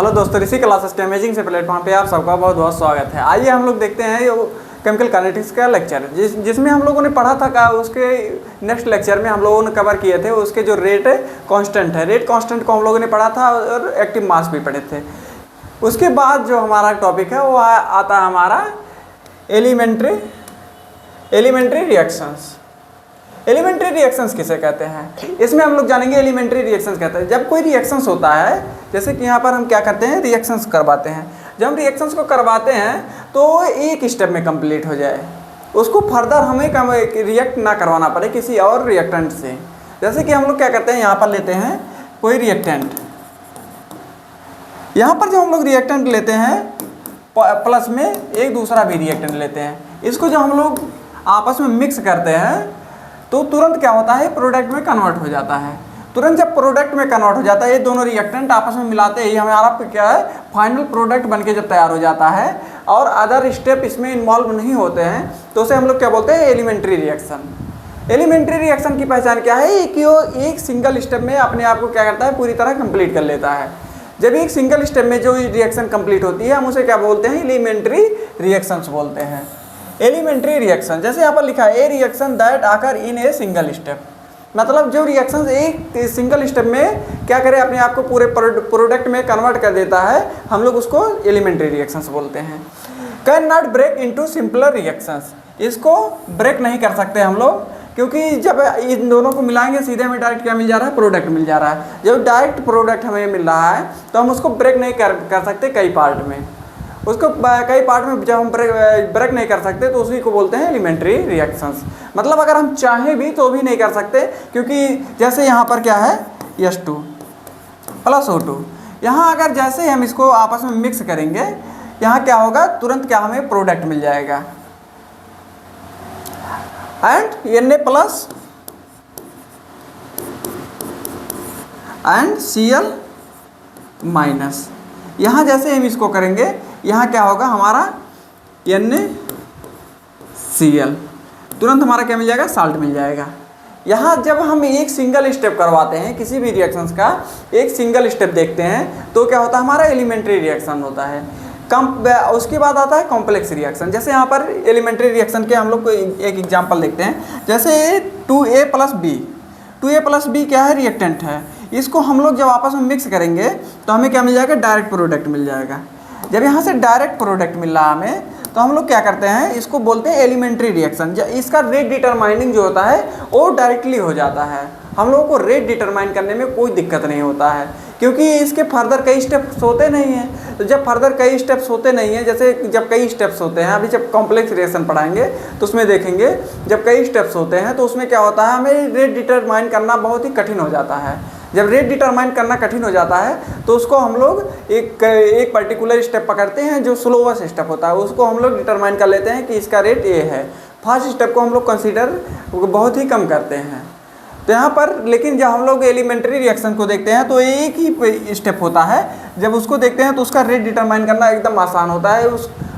Hello दोस्तों, ऋषि classes के amazing से प्लेटफॉर्म पे आप सबका बहुत बहुत स्वागत है। आइए हम लोग देखते हैं केमिकल काइनेटिक्स का लेक्चर जिसमें हम लोगों ने पढ़ा था उसके नेक्स्ट लेक्चर में हम लोगों ने कवर किए थे उसके जो रेट कांस्टेंट है, रेट कांस्टेंट को हम लोगों ने पढ़ा था और एक्टिव मास भी पढ़े थे। उसके बाद जो हमारा टॉपिक है वो आता है हमारा एलिमेंट्री रिएक्शंस। एलिमेंट्री रिएक्शंस किसे कहते हैं, इसमें हम लोग जानेंगे एलिमेंट्री रिएक्शंस कहते हैं जब कोई रिएक्शंस होता है, जैसे कि यहाँ पर हम क्या करते हैं, रिएक्शंस करवाते हैं। जब हम रिएक्शंस को करवाते हैं तो एक स्टेप में कंप्लीट हो जाए, उसको फर्दर हमें रिएक्ट ना करवाना पड़े किसी और रिएक्टेंट से। जैसे कि हम लोग क्या करते हैं, यहाँ पर लेते हैं कोई रिएक्टेंट, यहाँ पर जब हम लोग रिएक्टेंट लेते हैं प्लस में एक दूसरा भी रिएक्टेंट लेते हैं, इसको जब हम लोग आपस में मिक्स करते हैं तो तुरंत क्या होता है, प्रोडक्ट में कन्वर्ट हो जाता है। तुरंत जब प्रोडक्ट में कन्वर्ट हो जाता है, ये दोनों रिएक्टेंट आपस में मिलाते ही हमारा क्या है, फाइनल प्रोडक्ट बनके जब तैयार हो जाता है और अदर स्टेप इसमें इन्वॉल्व नहीं होते हैं तो उसे हम लोग क्या बोलते हैं, एलिमेंट्री रिएक्शन। एलिमेंट्री रिएक्शन की पहचान क्या है कि वो एक सिंगल स्टेप में अपने आप को क्या करता है, पूरी तरह कंप्लीट कर लेता है। जब एक सिंगल स्टेप में जो रिएक्शन कंप्लीट होती है हम उसे क्या बोलते हैं, एलिमेंट्री रिएक्शंस बोलते हैं। एलिमेंट्री रिएक्शन जैसे यहाँ पर लिखा है, ए रिएक्शन दैट आकर इन ए सिंगल स्टेप, मतलब जो रिएक्शन एक सिंगल स्टेप में क्या करे, अपने आप को पूरे प्रोडक्ट में कन्वर्ट कर देता है, हम लोग उसको एलिमेंट्री रिएक्शंस बोलते हैं। Can not break into simpler reactions, इसको ब्रेक नहीं कर सकते हम लोग, क्योंकि जब इन दोनों को मिलाएंगे सीधे हमें डायरेक्ट क्या मिल जा रहा है, प्रोडक्ट मिल जा रहा है। जब डायरेक्ट प्रोडक्ट हमें मिल रहा है तो हम उसको ब्रेक नहीं कर सकते कई पार्ट में, उसको कई पार्ट में जब हम ब्रेक नहीं कर सकते तो उसी को बोलते हैं एलिमेंट्री रिएक्शंस। मतलब अगर हम चाहें भी तो भी नहीं कर सकते, क्योंकि जैसे यहाँ पर क्या है, H2 प्लस O2, यहाँ अगर जैसे हम इसको आपस में मिक्स करेंगे यहाँ क्या होगा, तुरंत क्या हमें प्रोडक्ट मिल जाएगा, and Na plus and Cl minus. यहाँ जैसे हम इसको करेंगे यहाँ क्या होगा, हमारा NaCl, तुरंत हमारा क्या मिल जाएगा, साल्ट मिल जाएगा। यहाँ जब हम एक सिंगल स्टेप करवाते हैं किसी भी रिएक्शंस का, एक सिंगल स्टेप देखते हैं तो क्या होता है, हमारा एलिमेंट्री रिएक्शन होता है। उसके बाद आता है कॉम्प्लेक्स रिएक्शन। जैसे यहाँ पर एलिमेंट्री रिएक्शन के हम लोग को एक एग्जांपल देखते हैं, जैसे 2A plus B, 2A plus B क्या है, रिएक्टेंट है। इसको हम लोग जब आपस में मिक्स करेंगे तो हमें क्या मिल जाएगा, डायरेक्ट प्रोडक्ट मिल जाएगा। जब यहाँ से डायरेक्ट प्रोडक्ट मिल रहा हमें तो हम लोग क्या करते हैं, इसको बोलते हैं एलिमेंट्री रिएक्शन। इसका रेट डिटरमाइनिंग जो होता है वो डायरेक्टली हो जाता है, हम लोगों को रेट डिटरमाइन करने में कोई दिक्कत नहीं होता है, क्योंकि इसके फर्दर कई स्टेप्स होते नहीं हैं। तो जब फर्दर कई स्टेप्स होते नहीं हैं, जैसे जब कई स्टेप्स होते हैं, अभी जब कॉम्प्लेक्स रिएक्शन पढ़ाएंगे तो उसमें देखेंगे जब कई स्टेप्स होते हैं तो उसमें क्या होता है, हमें रेट डिटरमाइन करना बहुत ही कठिन हो जाता है। जब रेट डिटरमाइन करना कठिन हो जाता है तो उसको हम लोग एक पर्टिकुलर स्टेप पकड़ते हैं जो स्लोवेस्ट स्टेप होता है, उसको हम लोग डिटरमाइन कर लेते हैं कि इसका रेट ए है। फर्स्ट स्टेप को हम लोग कंसीडर बहुत ही कम करते हैं। तो यहाँ पर लेकिन जब हम लोग एलिमेंट्री रिएक्शन को देखते हैं तो एक ही स्टेप होता है, जब उसको देखते हैं तो उसका रेट डिटरमाइन करना एकदम आसान होता है।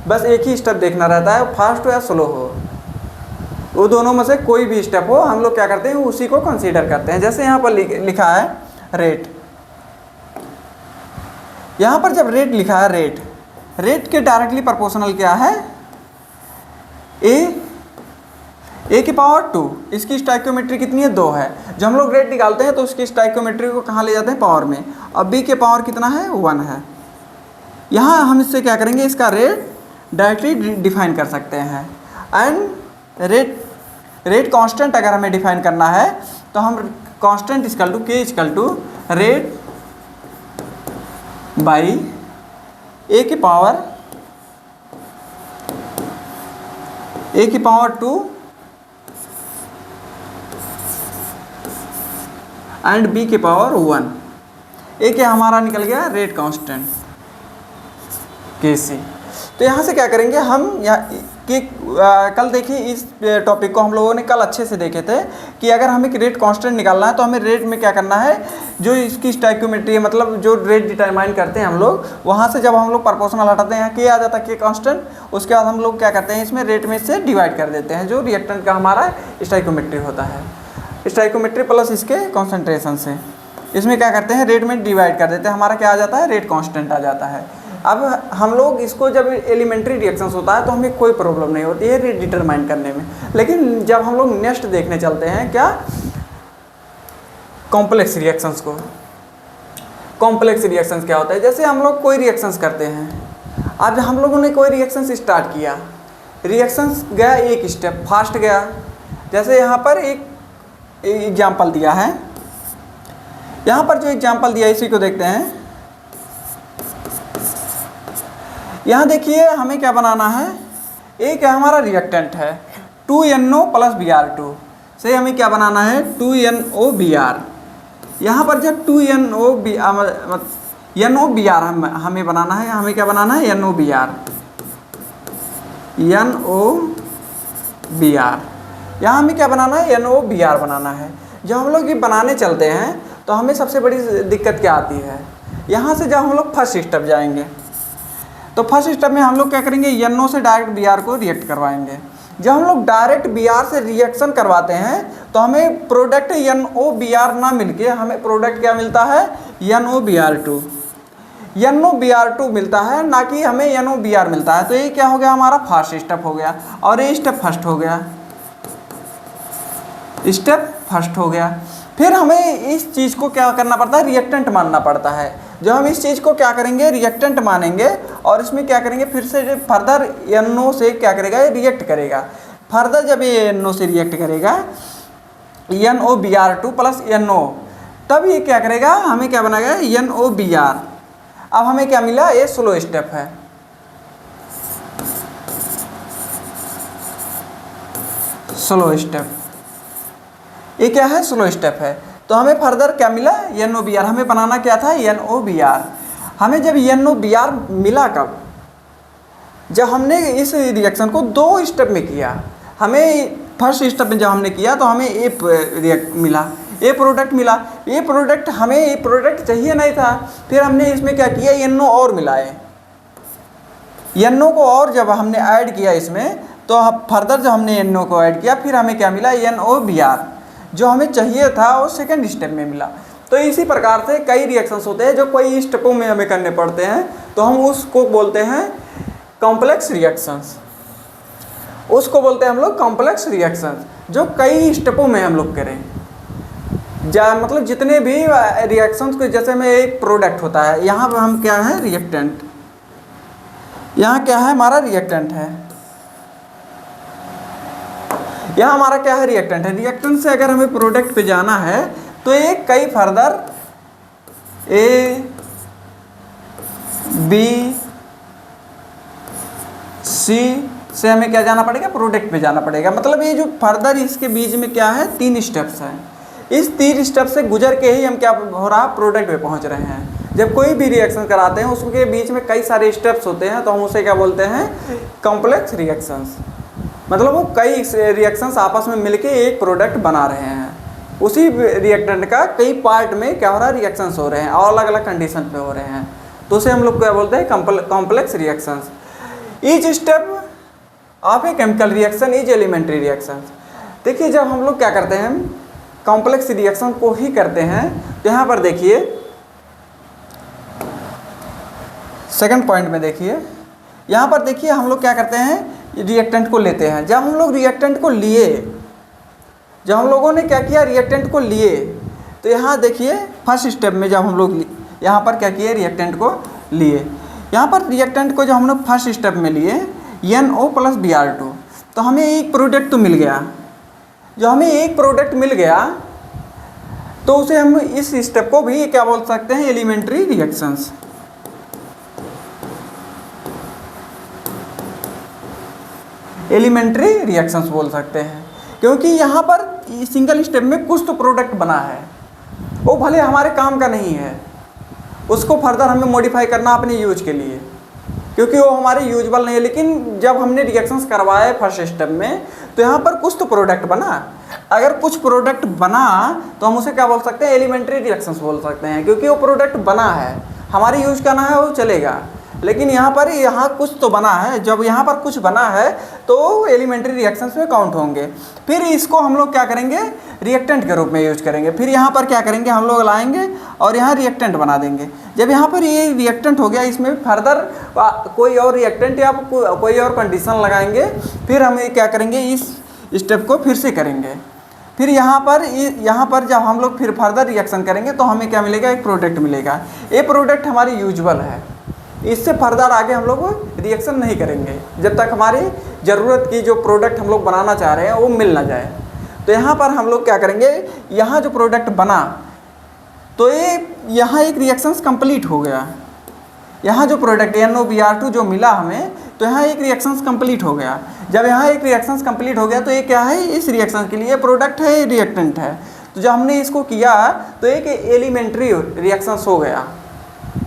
बस एक ही स्टेप देखना रहता है, फास्ट हो या स्लो हो, वो दोनों में से कोई भी स्टेप हो, हम लोग क्या करते हैं, उसी को कंसीडर करते हैं। जैसे यहाँ पर लिखा है रेट, यहाँ पर जब रेट लिखा है, रेट के डायरेक्टली प्रोपोर्शनल क्या है, ए की पावर 2, इसकी स्टाइक्योमेट्री कितनी है, 2 है। जब हम लोग रेट निकालते हैं तो उसकी स्टाइक्योमेट्री को कहाँ ले जाते हैं, पावर में। अब बी के पावर कितना है, 1 है। यहाँ हम इससे क्या करेंगे, इसका रेट डायरेक्टली डिफाइन कर सकते हैं। एंड रेट कांस्टेंट अगर हमें डिफाइन करना है तो हम कांस्टेंट इक्वल टू के इक्वल टू रेट बाई ए की पावर 2 एंड बी के पावर 1। ए क्या हमारा निकल गया, रेट कांस्टेंट के सी। तो यहाँ से क्या करेंगे हम, यहाँ कि कल देखिए इस टॉपिक को हम लोगों ने कल अच्छे से देखे थे कि अगर हमें रेट कांस्टेंट निकालना है तो हमें रेट में क्या करना है, जो इसकी स्टाइक्योमेट्री है, मतलब जो रेट डिटरमाइन करते हैं हम लोग, वहाँ से जब हम लोग प्रोपोर्शनल हटाते हैं, के आ जाता है के कांस्टेंट, उसके बाद हम लोग क्या करते हैं, इसमें रेट में से डिवाइड कर देते हैं जो रिएक्टेंट का हमारा स्टाइक्योमेट्री होता है, स्टाइक्योमेट्री प्लस इसके कॉन्सेंट्रेशन से। इसमें क्या करते हैं, रेट में डिवाइड कर देते हैं, हमारा क्या आ जाता है, रेट कांस्टेंट आ जाता है। अब हम लोग इसको जब एलिमेंट्री रिएक्शंस होता है तो हमें कोई प्रॉब्लम नहीं होती है रेट डिटरमाइन करने में। लेकिन जब हम लोग नेक्स्ट देखने चलते हैं क्या, कॉम्प्लेक्स रिएक्शंस को। कॉम्प्लेक्स रिएक्शंस क्या होता है, जैसे हम लोग कोई रिएक्शंस करते हैं, आज हम लोगों ने कोई रिएक्शंस स्टार्ट किया, रिएक्शंस गया एक स्टेप फास्ट गया। जैसे यहाँ पर एक एग्जाम्पल दिया है, यहाँ पर जो एग्जाम्पल दिया है इसी को देखते हैं। यहाँ देखिए हमें क्या बनाना है, एक हमारा रिएक्टेंट है 2NO + Br2 से हमें क्या बनाना है, 2NOBr। यहाँ पर जब 2NOBr हमें बनाना है, हमें क्या बनाना है, NOBr। यहाँ हमें क्या बनाना है, NOBr बनाना है। जब हम लोग ये बनाने चलते हैं तो हमें सबसे बड़ी दिक्कत क्या आती है, यहाँ से जब हम लोग फर्स्ट स्टेप जाएंगे तो फर्स्ट स्टेप में हम लोग क्या करेंगे, NO से डायरेक्ट Br को रिएक्ट करवाएंगे। जब हम लोग डायरेक्ट Br से रिएक्शन करवाते हैं तो हमें प्रोडक्ट NOBr ना मिलके हमें प्रोडक्ट क्या मिलता है, NOBr2। NOBr2 मिलता है, ना कि हमें NOBr मिलता है। तो ये क्या हो गया, हमारा फर्स्ट स्टेप हो गया और ये स्टेप फर्स्ट हो गया, स्टेप फर्स्ट हो गया। फिर हमें इस चीज़ को क्या करना पड़ता है, रिएक्टेंट मानना पड़ता है। जब हम इस चीज़ को क्या करेंगे, रिएक्टेंट मानेंगे और इसमें क्या करेंगे, फिर से फर्दर NO से क्या करेगा, रिएक्ट करेगा। फर्दर जब ये NO से रिएक्ट करेगा NOBr2 + NO, तब ये क्या करेगा, हमें क्या बनाएगा, NOBr। अब हमें क्या मिला, ये स्लो स्टेप है, स्लो स्टेप। ये क्या है, स्लो स्टेप है। तो हमें फर्दर क्या मिला, NOBr। हमें बनाना क्या था, NOBr। हमें जब NOBr मिला कब, जब हमने इस रिएक्शन को 2 स्टेप में किया। हमें फर्स्ट स्टेप में जब हमने किया तो हमें ए रिएक्ट मिला, ए प्रोडक्ट मिला। ये प्रोडक्ट हमें ये प्रोडक्ट चाहिए नहीं था, फिर हमने इसमें क्या किया, NO और मिलाए। NO को और जब हमने ऐड किया इसमें, तो फर्दर जब हमने NO को ऐड किया फिर हमें क्या मिला, NOBr। जो हमें चाहिए था वो सेकेंड स्टेप में मिला। तो इसी प्रकार से कई रिएक्शंस होते हैं जो कई स्टेपों में हमें करने पड़ते हैं, तो हम उसको बोलते हैं कॉम्प्लेक्स रिएक्शंस। उसको बोलते हैं हम लोग कॉम्प्लेक्स रिएक्शंस, जो कई स्टेपों में हम लोग करें। मतलब जितने भी रिएक्शंस को, जैसे में एक प्रोडक्ट होता है, यहाँ पर हम क्या है, रिएक्टेंट। यहाँ क्या है, हमारा रिएक्टेंट है। यहाँ हमारा क्या है, रिएक्टेंट है। रिएक्टेंट से अगर हमें प्रोडक्ट पे जाना है तो एक कई फर्दर A, B, C से हमें क्या जाना पड़ेगा, प्रोडक्ट पे जाना पड़ेगा। मतलब ये जो फर्दर इसके बीच में क्या है, 3 स्टेप्स हैं। इस 3 स्टेप से गुजर के ही हम क्या हो रहा, प्रोडक्ट पे पहुंच रहे हैं। जब कोई भी रिएक्शन कराते हैं उसके बीच में कई सारे स्टेप्स होते हैं, तो हम उसे क्या बोलते हैं, कॉम्प्लेक्स रिएक्शंस। मतलब वो कई रिएक्शंस आपस में मिलके एक प्रोडक्ट बना रहे हैं। उसी रिएक्टेंट का कई पार्ट में क्या हो रहा है, रिएक्शंस हो रहे हैं और अलग अलग कंडीशन पे हो रहे हैं, तो उसे हम लोग क्या बोलते हैं, complex reactions. Each step of a chemical reaction is elementary reaction. देखिए जब हम लोग क्या करते हैं, कॉम्प्लेक्स रिएक्शन को ही करते हैं, तो यहाँ पर देखिए सेकंड पॉइंट में देखिए, यहाँ पर देखिए हम लोग क्या करते हैं, रिएक्टेंट को लेते हैं। जब हम लोग रिएक्टेंट को लिए, जब हम लोगों ने क्या किया, रिएक्टेंट को लिए, तो यहाँ देखिए फर्स्ट स्टेप में जब हम लोग यहाँ पर क्या किए, रिएक्टेंट को लिए। यहाँ पर रिएक्टेंट को जब हमने फर्स्ट स्टेप में लिए NO + Br2, तो हमें एक प्रोडक्ट तो मिल गया। जो हमें एक प्रोडक्ट मिल गया तो उसे हम इस स्टेप को भी क्या बोल सकते हैं, एलिमेंट्री रिएक्शंस। एलिमेंट्री रिएक्शंस बोल सकते हैं, क्योंकि यहाँ पर सिंगल स्टेप में कुछ तो प्रोडक्ट बना है, वो भले हमारे काम का नहीं है, उसको फर्दर हमें मॉडिफाई करना अपने यूज के लिए, क्योंकि वो हमारे यूजबल नहीं है। लेकिन जब हमने रिएक्शंस करवाए फर्स्ट स्टेप में, तो यहाँ पर कुछ तो प्रोडक्ट बना। अगर कुछ प्रोडक्ट बना तो हम उसे क्या बोल सकते हैं, एलिमेंट्री रिएक्शंस बोल सकते हैं, क्योंकि वो प्रोडक्ट बना है, हमारे यूज का ना है वो चलेगा। लेकिन यहाँ कुछ तो बना है। जब यहाँ पर कुछ बना है तो एलिमेंट्री रिएक्शंस में काउंट होंगे। फिर इसको हम लोग क्या करेंगे, रिएक्टेंट के रूप में यूज करेंगे। फिर यहाँ पर क्या करेंगे, हम लोग लाएंगे और यहाँ रिएक्टेंट बना देंगे। जब यहाँ पर ये रिएक्टेंट हो गया, इसमें फर्दर कोई और रिएक्टेंट या कोई और कंडीशन लगाएंगे। फिर हम क्या करेंगे, इस स्टेप को फिर से करेंगे। फिर यहाँ पर जब हम लोग फिर फर्दर रिएक्शन करेंगे तो हमें क्या मिलेगा, एक प्रोडक्ट मिलेगा। ये प्रोडक्ट हमारी यूजुअल है, इससे फर्दर आगे हम लोग रिएक्शन नहीं करेंगे जब तक हमारी ज़रूरत की जो प्रोडक्ट हम लोग बनाना चाह रहे हैं वो मिल ना जाए। तो यहाँ पर हम लोग क्या करेंगे, यहाँ जो प्रोडक्ट बना तो ये यहाँ एक रिएक्शंस कंप्लीट हो गया। यहाँ जो प्रोडक्ट NOBr2 जो मिला हमें, तो यहाँ एक रिएक्शंस कंप्लीट हो गया। जब यहाँ एक रिएक्शंस कंप्लीट हो गया तो ये क्या है, इस रिएक्शन के लिए प्रोडक्ट है, रिएक्टेंट है। तो जब हमने इसको किया तो एक एलिमेंट्री रिएक्शंस हो गया।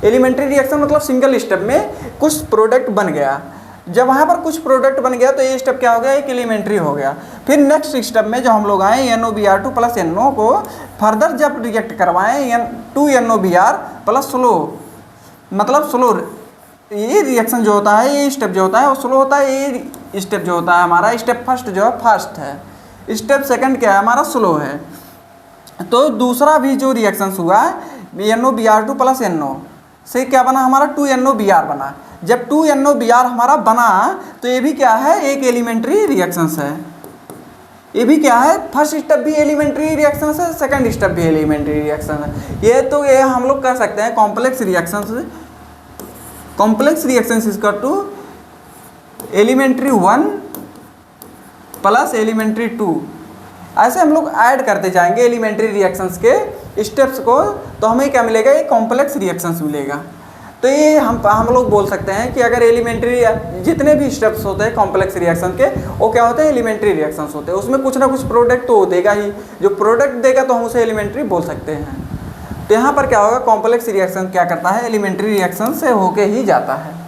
एलिमेंट्री रिएक्शन मतलब सिंगल स्टेप में कुछ प्रोडक्ट बन गया। जब वहाँ पर कुछ प्रोडक्ट बन गया तो ये स्टेप क्या हो गया, एक एलिमेंट्री हो गया। फिर नेक्स्ट स्टेप में जब हम लोग आए NOBr2 प्लस NO को फर्दर जब रिएक्ट करवाएं 2NOBr प्लस स्लो, मतलब स्लो, ये रिएक्शन जो होता है, ये स्टेप जो होता है वो स्लो होता है। ये स्टेप जो होता है हमारा, स्टेप फर्स्ट जो है फास्ट है, स्टेप सेकंड क्या है हमारा, स्लो है। तो दूसरा भी जो रिएक्शंस हुआ NOBr2 प्लस NO से क्या बना हमारा, 2NOBr बना। जब 2NOBr हमारा बना तो ये भी क्या है, एक एलिमेंट्री रिएक्शंस है। ये भी क्या है, फर्स्ट स्टेप भी एलिमेंट्री रिएक्शंस है, सेकंड स्टेप भी एलिमेंट्री रिएक्शन है। ये हम लोग कर सकते हैं complex reactions. Complex reactions is equal to elementary 1 plus elementary 2। ऐसे हम लोग ऐड करते जाएंगे एलिमेंट्री रिएक्शंस के स्टेप्स को, तो हमें क्या मिलेगा, ये कॉम्प्लेक्स रिएक्शंस मिलेगा। तो ये हम लोग बोल सकते हैं कि अगर एलिमेंट्री जितने भी स्टेप्स होते हैं कॉम्प्लेक्स रिएक्शन के, वो क्या होते हैं, एलिमेंट्री रिएक्शंस होते हैं। उसमें कुछ ना कुछ प्रोडक्ट तो देगा ही, जो प्रोडक्ट देगा तो हम उसे एलिमेंट्री बोल सकते हैं। तो यहाँ पर क्या होगा, कॉम्प्लेक्स रिएक्शन क्या करता है, एलिमेंट्री रिएक्शन से होके ही जाता है।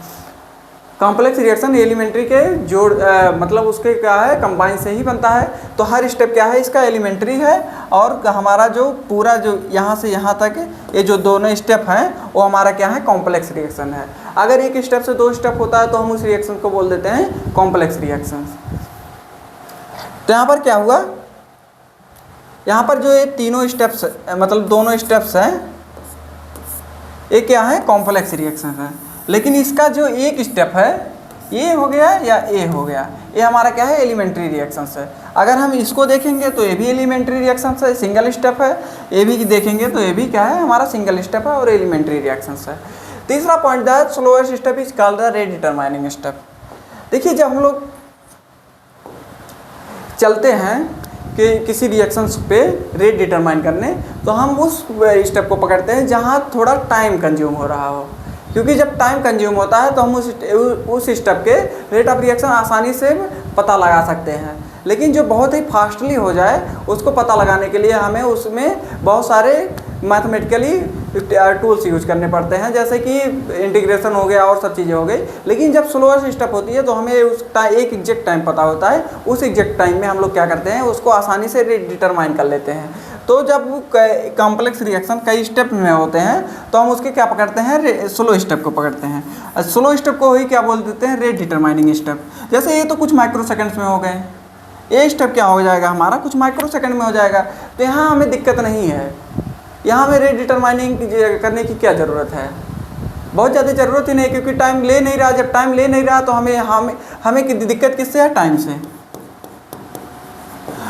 कॉम्प्लेक्स रिएक्शन एलिमेंट्री के जोड़ मतलब उसके क्या है, कंबाइन से ही बनता है। तो हर स्टेप क्या है, इसका एलिमेंट्री है। और हमारा जो पूरा जो यहाँ से यहाँ तक ये जो दोनों स्टेप हैं वो हमारा क्या है, कॉम्प्लेक्स रिएक्शन है। अगर एक स्टेप से 2 स्टेप होता है तो हम उस रिएक्शन को बोल देते हैं कॉम्प्लेक्स रिएक्शन। तो यहाँ पर क्या हुआ, यहाँ पर जो ये तीनों स्टेप्स मतलब दोनों स्टेप्स हैं ये क्या है, कॉम्प्लेक्स रिएक्शन है। लेकिन इसका जो एक स्टेप है ये हो गया या ए हो गया, ये हमारा क्या है, एलिमेंट्री रिएक्शंस है। अगर हम इसको देखेंगे तो ये भी एलिमेंट्री रिएक्शंस है, सिंगल स्टेप है। ये भी देखेंगे तो ये भी क्या है, हमारा सिंगल स्टेप है और एलिमेंट्री रिएक्शंस है। तीसरा point that slowest step is called the rate determining step. देखिए जब हम लोग चलते हैं कि किसी रिएक्शंस पे रेट डिटरमाइन करने, तो हम उस स्टेप को पकड़ते हैं जहाँ थोड़ा टाइम कंज्यूम हो रहा हो, क्योंकि जब टाइम कंज्यूम होता है तो हम उस स्टेप के रेट ऑफ रिएक्शन आसानी से पता लगा सकते हैं। लेकिन जो बहुत ही फास्टली हो जाए उसको पता लगाने के लिए हमें उसमें बहुत सारे मैथमेटिकली टूल्स यूज करने पड़ते हैं, जैसे कि इंटीग्रेशन हो गया और सब चीज़ें हो गई। लेकिन जब स्लोएस्ट स्टेप होती है तो हमें उस एक एग्जैक्ट टाइम पता होता है, उस एग्जैक्ट टाइम में हम लोग क्या करते हैं, उसको आसानी से रेट डिटरमाइन कर लेते हैं। तो जब कॉम्प्लेक्स रिएक्शन कई स्टेप में होते हैं तो हम उसके क्या पकड़ते हैं, स्लो स्टेप को पकड़ते हैं। स्लो स्टेप को ही क्या बोल देते हैं, रेट डिटरमाइनिंग स्टेप। जैसे ये तो कुछ माइक्रो सेकेंड्स में हो गए, ये स्टेप क्या हो जाएगा हमारा, कुछ माइक्रो सेकेंड में हो जाएगा। तो यहाँ हमें दिक्कत नहीं है, यहाँ हमें रेट डिटरमाइनिंग करने की क्या ज़रूरत है, बहुत ज़्यादा ज़रूरत ही नहीं, क्योंकि टाइम ले नहीं रहा। जब टाइम ले नहीं रहा तो हमें दिक्कत किससे है, टाइम से।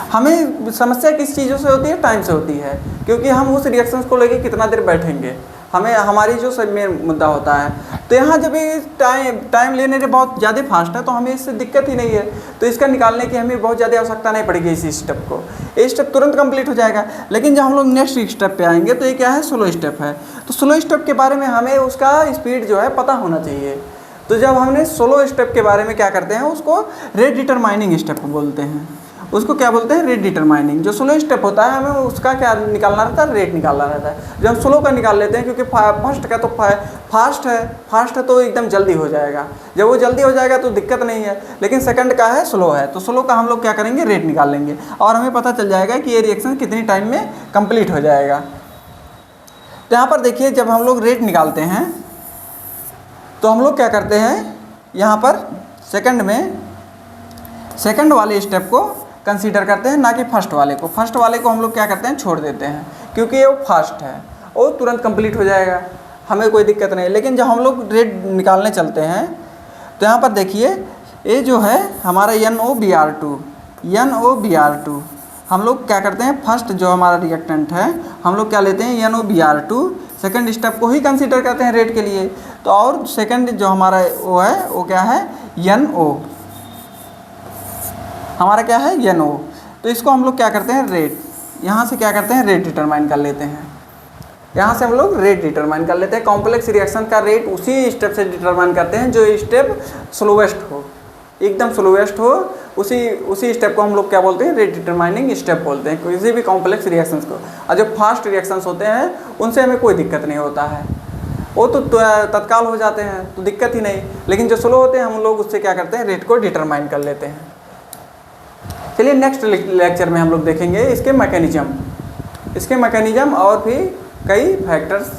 हमें समस्या किस चीज़ों से होती है, टाइम से होती है, क्योंकि हम उस रिएक्शंस को लेके कितना देर बैठेंगे, हमारी जो सब में मुद्दा होता है। तो यहाँ जब ये टाइम लेने से बहुत ज़्यादा फास्ट है तो हमें इससे दिक्कत ही नहीं है, तो इसका निकालने की हमें बहुत ज़्यादा आवश्यकता नहीं पड़ेगी इस स्टेप को। ये स्टेप तुरंत कंप्लीट हो जाएगा। लेकिन जब हम लोग नेक्स्ट स्टेप पे आएंगे तो ये क्या है, स्लो स्टेप है। तो स्लो स्टेप के बारे में हमें उसका स्पीड जो है पता होना चाहिए। तो जब हमने स्लो स्टेप के बारे में क्या करते हैं, उसको रेट डिटरमाइनिंग स्टेप बोलते हैं। उसको क्या बोलते हैं, रेट डिटरमाइनिंग। जो स्लो स्टेप होता है हमें उसका क्या निकालना रहता है, रेट निकालना रहता है। जब हम स्लो का निकाल लेते हैं, क्योंकि फर्स्ट का तो फास्ट है तो एकदम जल्दी हो जाएगा। जब वो जल्दी हो जाएगा तो दिक्कत नहीं है। लेकिन सेकंड का है, स्लो है, तो स्लो का हम लोग क्या करेंगे, रेट निकाल लेंगे और हमें पता चल जाएगा कि ये रिएक्शन कितनी टाइम में कंप्लीट हो जाएगा। तो यहाँ पर देखिए जब हम लोग रेट निकालते हैं तो हम लोग क्या करते हैं यहाँ पर सेकंड वाले स्टेप को कंसीडर करते हैं, ना कि फर्स्ट वाले को। फर्स्ट वाले को हम लोग क्या करते हैं, छोड़ देते हैं, क्योंकि वो फास्ट है और तुरंत कंप्लीट हो जाएगा, हमें कोई दिक्कत नहीं। लेकिन जब हम लोग रेट निकालने चलते हैं तो यहाँ पर देखिए ये जो है हमारा NOBr2 हम लोग क्या करते हैं, फर्स्ट जो हमारा रिएक्टेंट है हम लोग क्या लेते हैं NOBr2, सेकंड स्टेप को ही कंसीडर करते हैं रेट के लिए। तो और सेकंड जो हमारा वो है वो क्या है NO, हमारा क्या है NO। तो इसको हम लोग क्या करते हैं रेट, यहाँ से क्या करते हैं रेट डिटरमाइन कर लेते हैं, यहाँ से हम लोग रेट डिटरमाइन कर लेते हैं। कॉम्प्लेक्स रिएक्शन का रेट उसी स्टेप से डिटरमाइन करते हैं जो स्टेप स्लोवेस्ट हो, एकदम स्लोवेस्ट हो, उसी स्टेप को हम लोग क्या बोलते हैं रेट डिटरमाइनिंग स्टेप बोलते हैं किसी भी कॉम्प्लेक्स रिएक्शंस को। और जो फास्ट रिएक्शंस होते हैं उनसे हमें कोई दिक्कत नहीं होता है, वो तो तत्काल हो जाते हैं तो दिक्कत ही नहीं। लेकिन जो स्लो होते हैं हम लोग उससे क्या करते हैं रेट को डिटरमाइन कर लेते हैं। चलिए नेक्स्ट लेक्चर में हम लोग देखेंगे इसके मैकेनिज्म और भी कई फैक्टर्स